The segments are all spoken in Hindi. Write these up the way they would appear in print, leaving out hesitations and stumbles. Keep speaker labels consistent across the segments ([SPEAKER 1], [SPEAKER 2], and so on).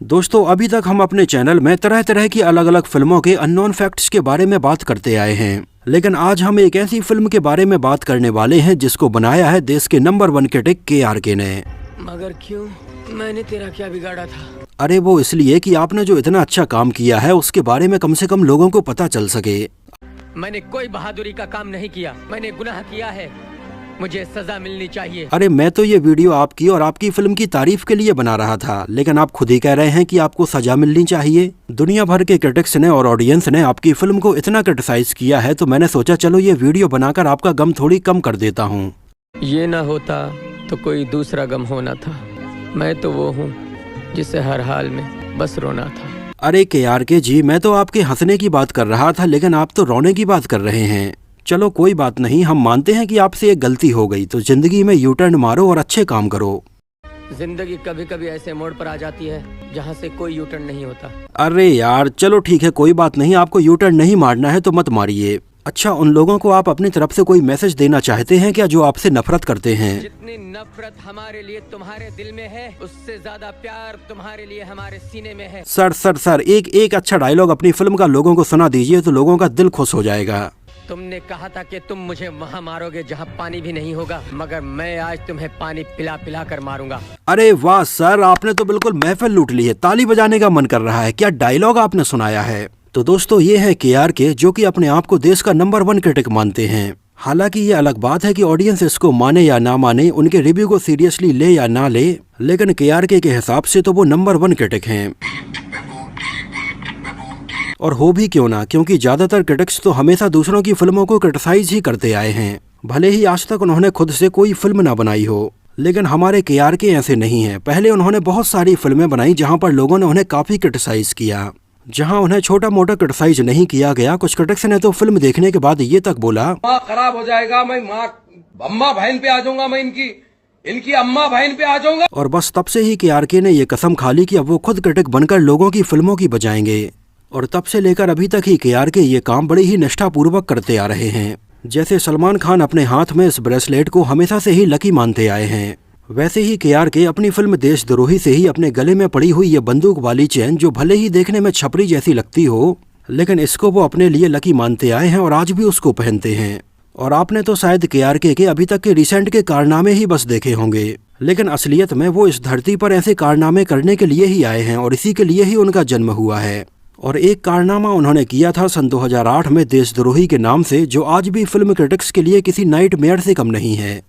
[SPEAKER 1] दोस्तों, अभी तक हम अपने चैनल में तरह तरह की अलग अलग फिल्मों के अननोन फैक्ट्स के बारे में बात करते आए हैं, लेकिन आज हम एक ऐसी फिल्म के बारे में बात करने वाले हैं जिसको बनाया है देश के नंबर 1 क्रिटिक KRK ने।
[SPEAKER 2] मगर क्यों? मैंने तेरा क्या बिगाड़ा था?
[SPEAKER 1] अरे वो इसलिए कि आपने जो इतना अच्छा काम किया है उसके बारे में कम से कम लोगों को पता चल सके।
[SPEAKER 2] मैंने कोई बहादुरी का काम नहीं किया, मैंने गुनाह किया है, मुझे सजा मिलनी चाहिए।
[SPEAKER 1] अरे मैं तो ये वीडियो आपकी और आपकी फिल्म की तारीफ के लिए बना रहा था, लेकिन आप खुद ही कह रहे हैं कि आपको सजा मिलनी चाहिए। दुनिया भर के क्रिटिक्स ने और ऑडियंस ने आपकी फिल्म को इतना क्रिटिसाइज किया है, तो मैंने सोचा चलो ये वीडियो बनाकर आपका गम थोड़ी कम कर देता हूँ।
[SPEAKER 2] ये ना होता तो कोई दूसरा गम होना था। मैं तो वो हूँ जिसे हर हाल में बस रोना था।
[SPEAKER 1] अरे KRK जी, मैं तो आपके हंसने की बात कर रहा था, लेकिन आप तो रोने की बात कर रहे हैं। चलो कोई बात नहीं, हम मानते हैं कि आपसे एक गलती हो गई, तो जिंदगी में यू टर्न मारो और अच्छे काम करो।
[SPEAKER 2] जिंदगी कभी कभी ऐसे मोड़ पर आ जाती है जहाँ से कोई यू टर्न नहीं होता।
[SPEAKER 1] अरे यार चलो ठीक है, कोई बात नहीं, आपको यू टर्न नहीं मारना है तो मत मारिए। अच्छा, उन लोगों को आप अपनी तरफ से कोई मैसेज देना चाहते हैं क्या जो आपसे नफरत करते हैं?
[SPEAKER 2] जितनी नफरत हमारे लिए तुम्हारे दिल में है, उससे ज्यादा प्यार तुम्हारे लिए हमारे सीने में है।
[SPEAKER 1] सर एक अच्छा डायलॉग अपनी फिल्म का लोगों को सुना दीजिए तो लोगों का दिल खुश हो जाएगा।
[SPEAKER 2] तुमने कहा था कि तुम मुझे वहाँ मारोगे जहाँ पानी भी नहीं होगा, मगर मैं आज तुम्हें पानी पिला पिला कर मारूंगा।
[SPEAKER 1] अरे वाह सर, आपने तो बिल्कुल महफिल लूट ली है, ताली बजाने का मन कर रहा है। क्या डायलॉग आपने सुनाया है। तो दोस्तों, ये है KRK जो कि अपने आप को देश का नंबर 1 क्रिटिक मानते हैं। हालांकि ये अलग बात है कि ऑडियंस इसको माने या ना माने, उनके रिव्यू को सीरियसली ले या ना ले, लेकिन KRK के हिसाब से तो वो नंबर 1 क्रिटिक हैं। और हो भी क्यों ना, क्योंकि ज्यादातर क्रिटिक्स तो हमेशा दूसरों की फिल्मों को क्रिटिसाइज ही करते आए हैं, भले ही आज तक उन्होंने खुद से कोई फिल्म ना बनाई हो। लेकिन हमारे KRK ऐसे नहीं हैं। पहले उन्होंने बहुत सारी फिल्में बनाई जहां पर लोगों ने उन्हें काफी क्रिटिसाइज किया, जहां उन्हें छोटा मोटा क्रिटिसाइज नहीं किया गया। कुछ क्रिटिक्स ने तो फिल्म देखने के बाद ये तक बोला,
[SPEAKER 3] माँ खराब हो जाएगा, मैं माँ अम्मा बहन पे आ जाऊंगा, मैं इनकी अम्मा बहन पे आ जाऊंगा।
[SPEAKER 1] और बस तब से ही KRK ने ये कसम खा ली कि अब वो खुद क्रिटिक बनकर लोगों की फिल्मों की बजाएंगे। और तब से लेकर अभी तक ही KRK ये काम बड़ी ही निष्ठापूर्वक करते आ रहे हैं। जैसे सलमान खान अपने हाथ में इस ब्रेसलेट को हमेशा से ही लकी मानते आए हैं, वैसे ही KRK अपनी फिल्म देशद्रोही से ही अपने गले में पड़ी हुई ये बंदूक वाली चेन, जो भले ही देखने में छपरी जैसी लगती हो, लेकिन इसको वो अपने लिए लकी मानते आए हैं और आज भी उसको पहनते हैं। और आपने तो शायद KRK के अभी तक के रिसेंट के कारनामे ही बस देखे होंगे, लेकिन असलियत में वो इस धरती पर ऐसे कारनामे करने के लिए ही आए हैं और इसी के लिए ही उनका जन्म हुआ है। और एक कारनामा उन्होंने किया था सन 2008 में देशद्रोही के नाम से, जो आज भी फिल्म क्रिटिक्स के लिए किसी नाइटमेयर से कम नहीं है।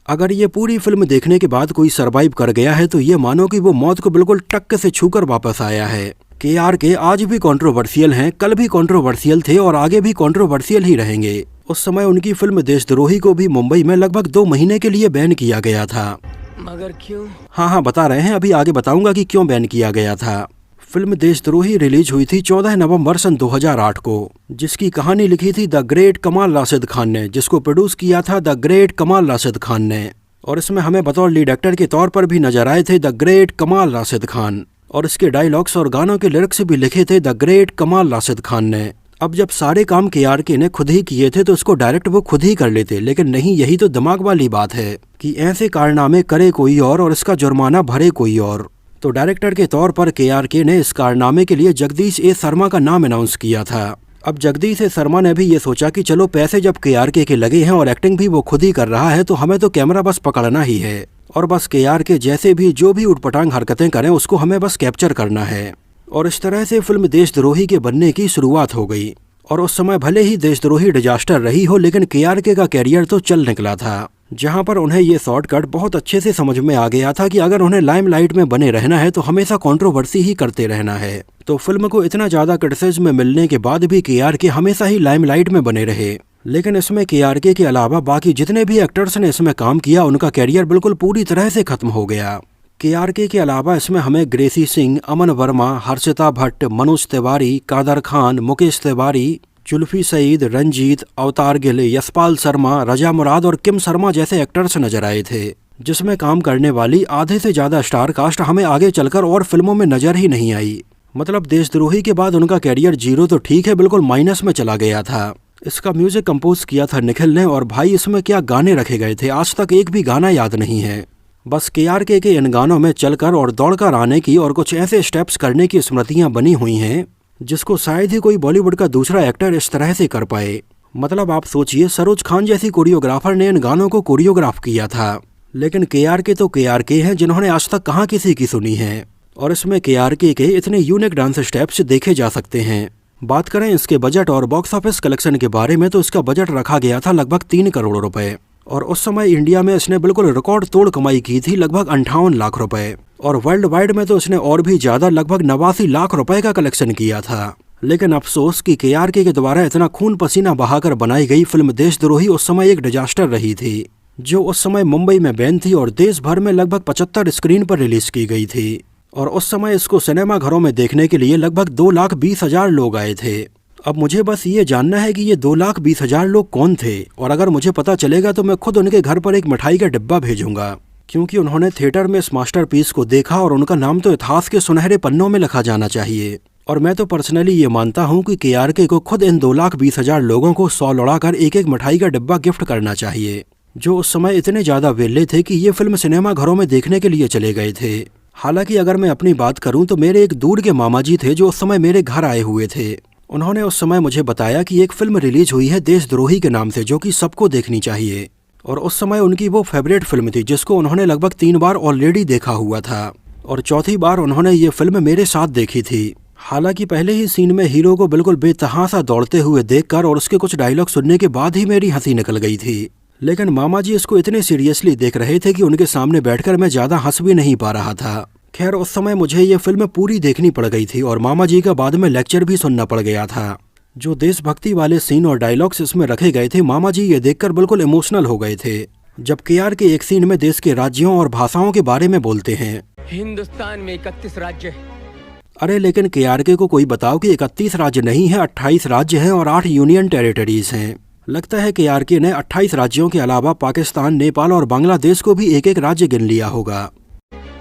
[SPEAKER 1] अगर ये पूरी फिल्म देखने के बाद कोई सरवाइव कर गया है तो ये मानो कि वो मौत को बिल्कुल टक्क से छूकर वापस आया है। KRK आज भी कंट्रोवर्शियल हैं, कल भी कंट्रोवर्शियल थे और आगे भी कंट्रोवर्शियल ही रहेंगे। उस समय उनकी फिल्म देशद्रोही को भी मुंबई में लगभग 2 महीने के लिए बैन किया गया था।
[SPEAKER 2] मगर क्यों?
[SPEAKER 1] हाँ बता रहे हैं, अभी आगे बताऊंगा कि क्यों बैन किया गया था। फिल्म देशद्रोही रिलीज हुई थी 14 नवंबर सन 2008 को, जिसकी कहानी लिखी थी द ग्रेट कमाल राशिद खान ने, जिसको प्रोड्यूस किया था द ग्रेट कमाल राशिद खान ने। और इसमें हमें बतौर लीड एक्टर के तौर पर भी नजर आए थे द ग्रेट कमाल राशिद खान, और इसके डायलॉग्स और गानों के लिरिक्स भी लिखे थे द ग्रेट कमाल राशिद खान ने। अब जब सारे काम KRK ने खुद ही किए थे तो इसको डायरेक्ट वो खुद ही कर लेते, लेकिन नहीं, यही तो दिमाग वाली बात है कि ऐसे कारनामे करे कोई और इसका जुर्माना भरे कोई और। तो डायरेक्टर के तौर पर KRK ने इस कारनामे के लिए जगदीश A शर्मा का नाम अनाउंस किया था। अब जगदीश A शर्मा ने भी ये सोचा कि चलो पैसे जब KRK के लगे हैं और एक्टिंग भी वो खुद ही कर रहा है, तो हमें तो कैमरा बस पकड़ना ही है और बस KRK जैसे भी जो भी उटपटांग हरकतें करें उसको हमें बस कैप्चर करना है। और इस तरह से फिल्म देशद्रोही के बनने की शुरुआत हो गई। और उस समय भले ही देशद्रोही डिजास्टर रही हो, लेकिन KRK का कैरियर तो चल निकला था, जहां पर उन्हें ये शॉर्टकट बहुत अच्छे से समझ में आ गया था कि अगर उन्हें लाइमलाइट में बने रहना है तो हमेशा कंट्रोवर्सी ही करते रहना है। तो फिल्म को इतना ज्यादा क्रिटिसिज्म मिलने के बाद भी KRK हमेशा ही लाइमलाइट में बने रहे। लेकिन इसमें KRK के अलावा बाकी जितने भी एक्टर्स ने इसमें काम किया, उनका कैरियर बिल्कुल पूरी तरह से खत्म हो गया। KRK के अलावा इसमें हमें ग्रेसी सिंह, अमन वर्मा, हर्षिता भट्ट, मनोज तिवारी, कादर खान, मुकेश तिवारी, जुल्फी सईद, रंजीत, अवतार गिल, यशपाल शर्मा, रजा मुराद और किम शर्मा जैसे एक्टर्स नजर आए थे, जिसमें काम करने वाली आधे से ज्यादा स्टार कास्ट हमें आगे चलकर और फिल्मों में नजर ही नहीं आई। मतलब देशद्रोही के बाद उनका कैरियर जीरो तो ठीक है, बिल्कुल माइनस में चला गया था। इसका म्यूजिक कंपोज किया था निखिल ने, और भाई इसमें क्या गाने रखे गए थे, आज तक एक भी गाना याद नहीं है। बस KRK के इन गानों में चलकर और दौड़कर आने की और कुछ ऐसे स्टेप्स करने की स्मृतियां बनी हुई हैं जिसको शायद ही कोई बॉलीवुड का दूसरा एक्टर इस तरह से कर पाए। मतलब आप सोचिए, सरोज खान जैसी कोरियोग्राफर ने इन गानों को कोरियोग्राफ किया था, लेकिन KRK तो KRK हैं जिन्होंने आज तक कहाँ किसी की सुनी है। और इसमें KRK के इतने यूनिक डांस स्टेप्स देखे जा सकते हैं। बात करें इसके बजट और बॉक्स ऑफिस कलेक्शन के बारे में तो इसका बजट रखा गया था लगभग 3 करोड़ रुपए, और उस समय इंडिया में इसने बिल्कुल रिकॉर्ड तोड़ कमाई की थी, लगभग 58 लाख रुपए, और वर्ल्ड वाइड में तो इसने और भी ज्यादा लगभग 89 लाख रुपए का कलेक्शन किया था। लेकिन अफसोस कि KRK के द्वारा इतना खून पसीना बहाकर बनाई गई फिल्म देशद्रोही उस समय एक डिजास्टर रही थी, जो उस समय मुंबई में बैन थी और देश भर में लगभग 75 स्क्रीन पर रिलीज की गई थी। और उस समय इसको सिनेमा घरों में देखने के लिए लगभग 2,20,000 लोग आए थे। अब मुझे बस ये जानना है कि ये 2,20,000 लोग कौन थे, और अगर मुझे पता चलेगा तो मैं खुद उनके घर पर एक मिठाई का डिब्बा भेजूंगा, क्योंकि उन्होंने थिएटर में इस मास्टरपीस को देखा और उनका नाम तो इतिहास के सुनहरे पन्नों में लिखा जाना चाहिए। और मैं तो पर्सनली ये मानता हूँ कि KRK को खुद इन 2,20,000 लोगों को 100 लौड़ाकर एक एक मिठाई का डिब्बा गिफ्ट करना चाहिए, जो उस समय इतने ज्यादा वेले थे कि ये फिल्म सिनेमा घरों में देखने के लिए चले गए थे। हालांकि अगर मैं अपनी बात करूं तो मेरे एक दूर के मामा जी थे जो उस समय मेरे घर आए हुए थे। उन्होंने उस समय मुझे बताया कि एक फिल्म रिलीज हुई है देशद्रोही के नाम से, जो कि सबको देखनी चाहिए। और उस समय उनकी वो फेवरेट फिल्म थी जिसको उन्होंने लगभग 3 बार ऑलरेडी देखा हुआ था, और चौथी बार उन्होंने ये फिल्म मेरे साथ देखी थी। हालांकि पहले ही सीन में हीरो को बिल्कुल बेतहासा दौड़ते हुए देखकर और उसके कुछ डायलॉग सुनने के बाद ही मेरी हंसी निकल गई थी। लेकिन मामा जी इसको इतने सीरियसली देख रहे थे कि उनके सामने बैठकर मैं ज्यादा हंस भी नहीं पा रहा था। खैर उस समय मुझे ये फिल्म पूरी देखनी पड़ गई थी और मामा जी का बाद में लेक्चर भी सुनना पड़ गया था। जो देशभक्ति वाले सीन और डायलॉग्स इसमें रखे गए थे, मामा जी ये देखकर बिल्कुल इमोशनल हो गए थे। जब KRK एक सीन में देश के राज्यों और भाषाओं के बारे में बोलते हैं।
[SPEAKER 2] हिंदुस्तान में 31 राज्य है।
[SPEAKER 1] अरे लेकिन KRK को कोई बताओ कि 31 राज्य नहीं है, 28 राज्य हैं और 8 यूनियन टेरिटरीज हैं। लगता है KRK ने 28 राज्यों के अलावा पाकिस्तान, नेपाल और बांग्लादेश को भी एक एक राज्य गिन लिया होगा।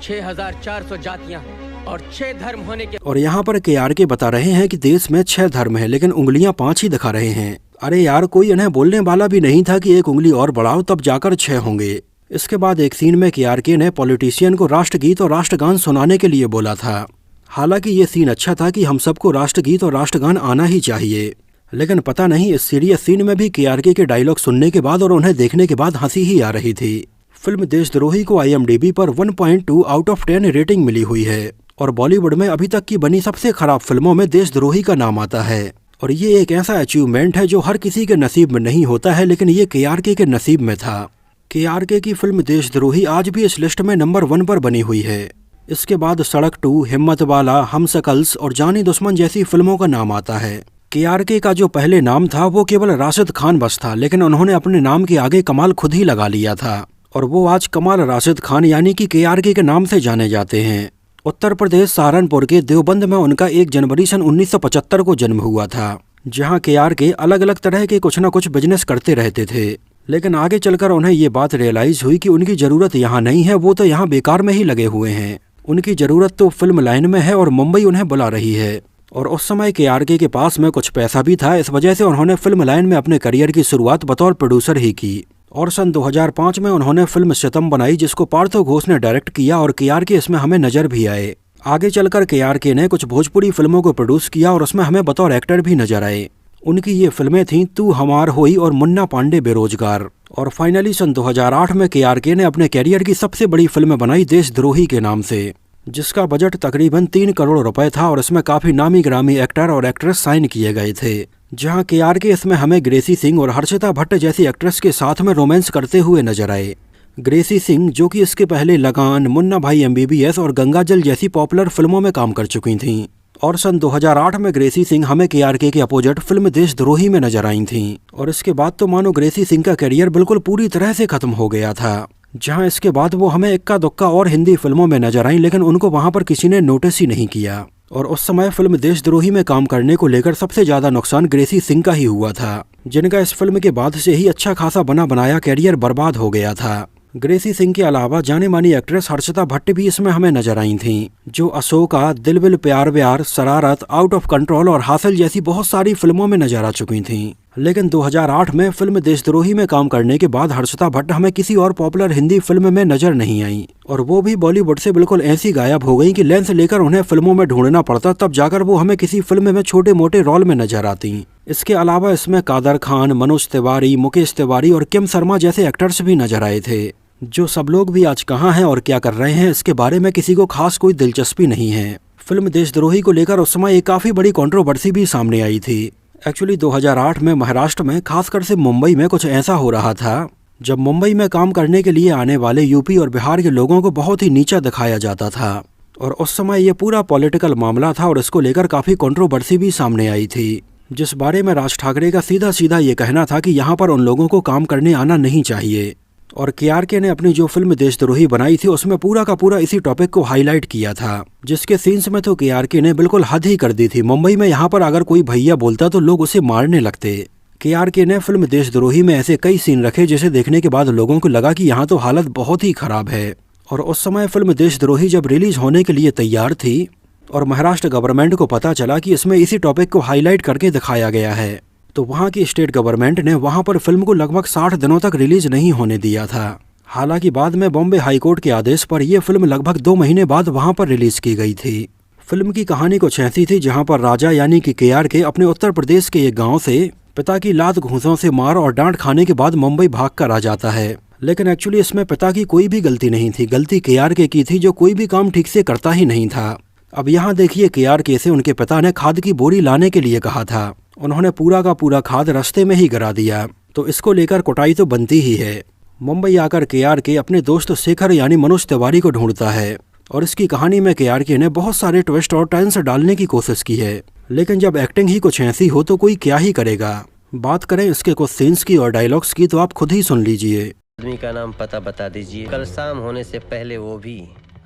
[SPEAKER 2] 6,400 जातियां और 6 धर्म होने के।
[SPEAKER 1] और यहाँ पर KRK बता रहे हैं कि देश में 6 धर्म हैं, लेकिन उंगलियां 5 ही दिखा रहे हैं। अरे यार, कोई इन्हें बोलने वाला भी नहीं था कि एक उंगली और बढ़ाओ तब जाकर 6 होंगे। इसके बाद एक सीन में KRK ने पॉलिटिशियन को राष्ट्रगीत और राष्ट्रगान सुनाने के लिए बोला था। हालांकि ये सीन अच्छा था कि हम सबको राष्ट्रगीत और राष्ट्रगान आना ही चाहिए, लेकिन पता नहीं इस सीरियस सीन में भी KRK के डायलॉग सुनने के बाद और उन्हें देखने के बाद हंसी ही आ रही थी। फिल्म देशद्रोही को IMDb पर 1.2 आउट ऑफ 10 रेटिंग मिली हुई है, और बॉलीवुड में अभी तक की बनी सबसे खराब फिल्मों में देशद्रोही का नाम आता है। और ये एक ऐसा अचीवमेंट है जो हर किसी के नसीब में नहीं होता है, लेकिन ये KRK के नसीब में था। KRK की फिल्म देशद्रोही आज भी इस लिस्ट में नंबर 1 पर बनी हुई है। इसके बाद सड़क 2, हिम्मत वाला, हम शकल्स और जानी दुश्मन जैसी फिल्मों का नाम आता है। KRK का जो पहले नाम था वो केवल राशिद खान बस था, लेकिन उन्होंने अपने नाम के आगे कमाल खुद ही लगा लिया था, और वो आज कमाल राशिद खान यानी कि KRK के नाम से जाने जाते हैं। उत्तर प्रदेश सहारनपुर के देवबंद में उनका 1 जनवरी सन 1975 को जन्म हुआ था, जहां KRK अलग अलग तरह के कुछ न कुछ बिजनेस करते रहते थे। लेकिन आगे चलकर उन्हें ये बात रियलाइज हुई कि उनकी ज़रूरत यहाँ नहीं है, वो तो यहाँ बेकार में ही लगे हुए हैं। उनकी ज़रूरत तो फिल्म लाइन में है और मुंबई उन्हें बुला रही है। और उस समय KRK के पास में कुछ पैसा भी था, इस वजह से उन्होंने फिल्म लाइन में अपने करियर की शुरुआत बतौर प्रोड्यूसर ही की। और सन 2005 में उन्होंने फिल्म सितम बनाई, जिसको पार्थो घोष ने डायरेक्ट किया, और KRK इसमें हमें नजर भी आए। आगे चलकर KRK ने कुछ भोजपुरी फिल्मों को प्रोड्यूस किया और उसमें हमें बतौर एक्टर भी नजर आए। उनकी ये फिल्में थीं तू हमार होई और मुन्ना पांडे बेरोजगार। और फाइनली सन 2008 में KRK ने अपने कैरियर की सबसे बड़ी फिल्म बनाई देशद्रोही के नाम से, जिसका बजट तकरीबन 3 करोड़ रुपए था, और इसमें काफी नामी ग्रामी एक्टर और एक्ट्रेस साइन किए गए थे। जहां KRK इसमें हमें ग्रेसी सिंह और हर्षिता भट्ट जैसी एक्ट्रेस के साथ में रोमांस करते हुए नजर आए। ग्रेसी सिंह जो कि इसके पहले लगान, मुन्ना भाई MBBS और गंगाजल जैसी पॉपुलर फिल्मों में काम कर चुकी थीं। और सन 2008 में ग्रेसी सिंह हमें KRK के अपोजिट फिल्म देशद्रोही में नजर आई थीं। और इसके बाद तो मानो ग्रेसी सिंह का करियर बिल्कुल पूरी तरह से खत्म हो गया था। जहां इसके बाद वो हमें इक्का दुक्का और हिंदी फिल्मों में नजर आई, लेकिन उनको वहां पर किसी ने नोटिस ही नहीं किया। और उस समय फिल्म देशद्रोही में काम करने को लेकर सबसे ज्यादा नुकसान ग्रेसी सिंह का ही हुआ था, जिनका इस फिल्म के बाद से ही अच्छा खासा बना बनाया कैरियर बर्बाद हो गया था। ग्रेसी सिंह के अलावा जाने मानी एक्ट्रेस हर्षिता भट्ट भी इसमें हमें नजर आई थीं, जो अशोका, दिल विल प्यार व्यार, शरारत, आउट ऑफ कंट्रोल और हासिल जैसी बहुत सारी फिल्मों में नजर आ चुकी थीं। लेकिन 2008 में फिल्म देशद्रोही में काम करने के बाद हर्षिता भट्ट हमें किसी और पॉपुलर हिंदी फिल्म में नजर नहीं आई, और वो भी बॉलीवुड से बिल्कुल ऐसी गायब हो गई कि लेंस लेकर उन्हें फिल्मों में ढूंढना पड़ता, तब जाकर वो हमें किसी फिल्म में छोटे मोटे रोल में नजर आती। इसके अलावा इसमें कादर खान, मनोज तिवारी, मुकेश तिवारी और किम शर्मा जैसे एक्टर्स भी नजर आए थे, जो सब लोग भी आज कहाँ हैं और क्या कर रहे हैं इसके बारे में किसी को खास कोई दिलचस्पी नहीं है। फिल्म देशद्रोही को लेकर उस समय एक काफी बड़ी कंट्रोवर्सी भी सामने आई थी। एक्चुअली 2008 में महाराष्ट्र में, खासकर से मुंबई में कुछ ऐसा हो रहा था जब मुंबई में काम करने के लिए आने वाले यूपी और बिहार के लोगों को बहुत ही नीचा दिखाया जाता था, और उस समय ये पूरा पॉलिटिकल मामला था और इसको लेकर काफी कंट्रोवर्सी भी सामने आई थी, जिस बारे में राज ठाकरे का सीधा सीधा ये कहना था कि यहाँ पर उन लोगों को काम करने आना नहीं चाहिए। और केआरके ने अपनी जो फिल्म देशद्रोही बनाई थी उसमें पूरा का पूरा इसी टॉपिक को हाईलाइट किया था, जिसके सीन्स में तो केआरके ने बिल्कुल हद ही कर दी थी। मुंबई में यहाँ पर अगर कोई भैया बोलता तो लोग उसे मारने लगते। केआरके ने फिल्म देशद्रोही में ऐसे कई सीन रखे जिसे देखने के बाद लोगों को लगा कि यहाँ तो हालत बहुत ही खराब है। और उस समय फिल्म देशद्रोही जब रिलीज होने के लिए तैयार थी और महाराष्ट्र गवर्नमेंट को पता चला कि इसमें इसी टॉपिक को हाईलाइट करके दिखाया गया है, तो वहाँ की स्टेट गवर्नमेंट ने वहाँ पर फिल्म को लगभग 60 दिनों तक रिलीज नहीं होने दिया था। हालांकि बाद में बॉम्बे हाईकोर्ट के आदेश पर यह फिल्म लगभग 2 महीने बाद वहाँ पर रिलीज की गई थी। फिल्म की कहानी कुछ ऐसी थी जहाँ पर राजा यानी कि केआरके अपने उत्तर प्रदेश के एक गाँव से पिता की लात घूंसों से मार और डांट खाने के बाद मुंबई भाग कर आ जाता है। लेकिन एक्चुअली इसमें पिता की कोई भी गलती नहीं थी, गलती केआरके की थी जो कोई भी काम ठीक से करता ही नहीं था। अब यहाँ देखिए, केआरके से उनके पिता ने खाद की बोरी लाने के लिए कहा था, उन्होंने पूरा का पूरा खाद रास्ते में ही गिरा दिया, तो इसको लेकर कुटाई तो बनती ही है। मुंबई आकर केआरके अपने दोस्त शेखर यानी मनोज तिवारी को ढूंढता है, और इसकी कहानी में केआरके ने बहुत सारे ट्विस्ट और टर्न्स डालने की कोशिश की है, लेकिन जब एक्टिंग ही कुछ ऐसी हो तो कोई क्या ही करेगा। बात करें इसके कुछ सीन्स की और डायलॉग्स की तो आप खुद ही सुन लीजिए।
[SPEAKER 4] आदमी का नाम पता बता दीजिए, कल शाम होने से पहले वो भी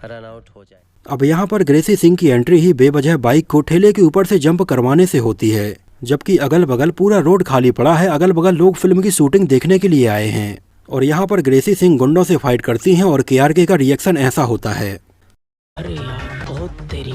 [SPEAKER 4] रन आउट हो जाए।
[SPEAKER 1] अब यहाँ पर ग्रेसी सिंह की एंट्री ही बेवजह बाइक को ठेले के ऊपर से जंप करवाने से होती है, जबकि अगल बगल पूरा रोड खाली पड़ा है, अगल बगल लोग फिल्म की शूटिंग देखने के लिए आए हैं। और यहाँ पर ग्रेसी सिंह गुंडों से फाइट करती हैं और केआरके का रिएक्शन ऐसा होता है,
[SPEAKER 2] अरे यार बहुत तेरी।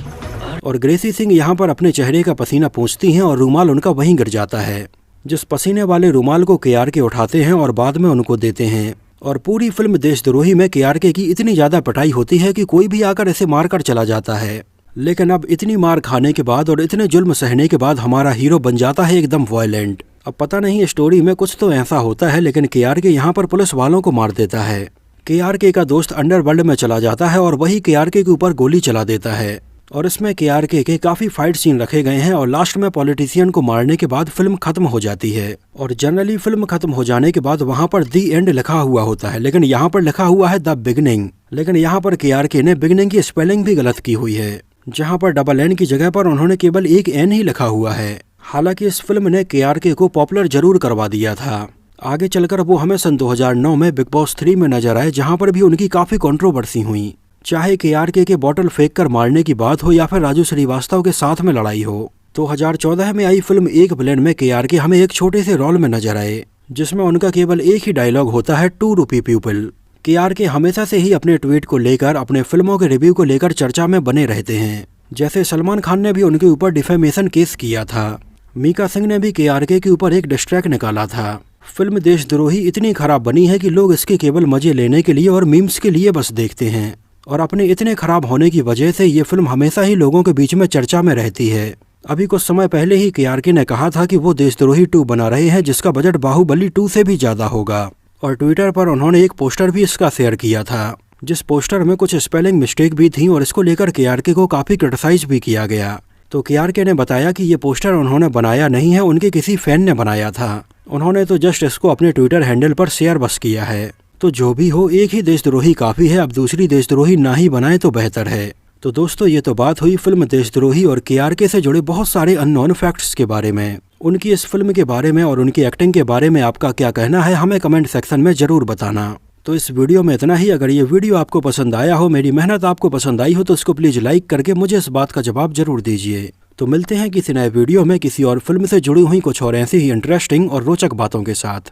[SPEAKER 1] और ग्रेसी सिंह यहाँ पर अपने चेहरे का पसीना पोंछती हैं और रूमाल उनका वहीं गिर जाता है, जिस पसीने वाले रूमाल को केआरके उठाते हैं और बाद में उनको देते हैं। और पूरी फिल्म देशद्रोही में केआरके की इतनी ज्यादा पिटाई होती है कि कोई भी आकर इसे मार कर चला जाता है। लेकिन अब इतनी मार खाने के बाद और इतने जुल्म सहने के बाद हमारा हीरो बन जाता है एकदम वायलेंट। अब पता नहीं स्टोरी में कुछ तो ऐसा होता है, लेकिन केआरके यहाँ पर पुलिस वालों को मार देता है। केआरके का दोस्त अंडरवर्ल्ड में चला जाता है और वही केआरके के ऊपर गोली चला देता है। और इसमें केआरके के काफी फाइट सीन रखे गए हैं और लास्ट में पॉलिटिशियन को मारने के बाद फिल्म खत्म हो जाती है। और जनरली फिल्म खत्म हो जाने के बाद वहाँ पर दी एंड लिखा हुआ होता है, लेकिन यहाँ पर लिखा हुआ है द बिगनिंग। लेकिन यहाँ पर केआरके ने बिगनिंग की स्पेलिंग भी गलत की हुई है, जहाँ पर डबल एन की जगह पर उन्होंने केवल एक एन ही लिखा हुआ है। हालांकि इस फिल्म ने केआरके को पॉपुलर जरूर करवा दिया था। आगे चलकर वो हमें सन 2009 में बिग बॉस 3 में नजर आए, जहाँ पर भी उनकी काफी कंट्रोवर्सी हुई, चाहे केआरके के बॉटल फेंक कर मारने की बात हो या फिर राजू श्रीवास्तव के साथ में लड़ाई हो। 2014 में आई फिल्म एक विलेन में केआरके हमें एक छोटे से रोल में नजर आए, जिसमें उनका केवल एक ही डायलॉग होता है, 2 रुपी पीपल। केआरके हमेशा से ही अपने ट्वीट को लेकर, अपने फिल्मों के रिव्यू को लेकर चर्चा में बने रहते हैं। जैसे सलमान खान ने भी उनके ऊपर डिफेमेशन केस किया था, मीका सिंह ने भी केआरके के ऊपर एक डिस्ट्रैक्ट निकाला था। फिल्म देशद्रोही इतनी खराब बनी है कि लोग इसके केवल मजे लेने के लिए और मीम्स के लिए बस देखते हैं, और अपने इतने खराब होने की वजह से ये फिल्म हमेशा ही लोगों के बीच में चर्चा में रहती है। अभी कुछ समय पहले ही केआरके ने कहा था कि वो देशद्रोही 2 बना रहे हैं, जिसका बजट बाहुबली 2 से भी ज्यादा होगा। और ट्विटर पर उन्होंने एक पोस्टर भी इसका शेयर किया था, जिस पोस्टर में कुछ स्पेलिंग मिस्टेक भी थी और इसको लेकर केआरके को काफी क्रिटिसाइज भी किया गया। तो केआरके ने बताया कि ये पोस्टर उन्होंने बनाया नहीं है, उनके किसी फैन ने बनाया था, उन्होंने तो जस्ट इसको अपने ट्विटर हैंडल पर शेयर बस किया है। तो जो भी हो, एक ही देशद्रोही काफी है, अब दूसरी देशद्रोही ना ही बनाए तो बेहतर है। तो दोस्तों, ये तो बात हुई फिल्म देशद्रोही और केआरके से जुड़े बहुत सारे अननोन फैक्ट्स के बारे में। उनकी इस फिल्म के बारे में और उनकी एक्टिंग के बारे में आपका क्या कहना है, हमें कमेंट सेक्शन में जरूर बताना। तो इस वीडियो में इतना ही। अगर ये वीडियो आपको पसंद आया हो, मेरी मेहनत आपको पसंद आई हो, तो इसको प्लीज लाइक करके मुझे इस बात का जवाब जरूर दीजिए। तो मिलते हैं किसी नए वीडियो में किसी और फिल्म से जुड़ी हुई कुछ और ऐसी ही इंटरेस्टिंग और रोचक बातों के साथ।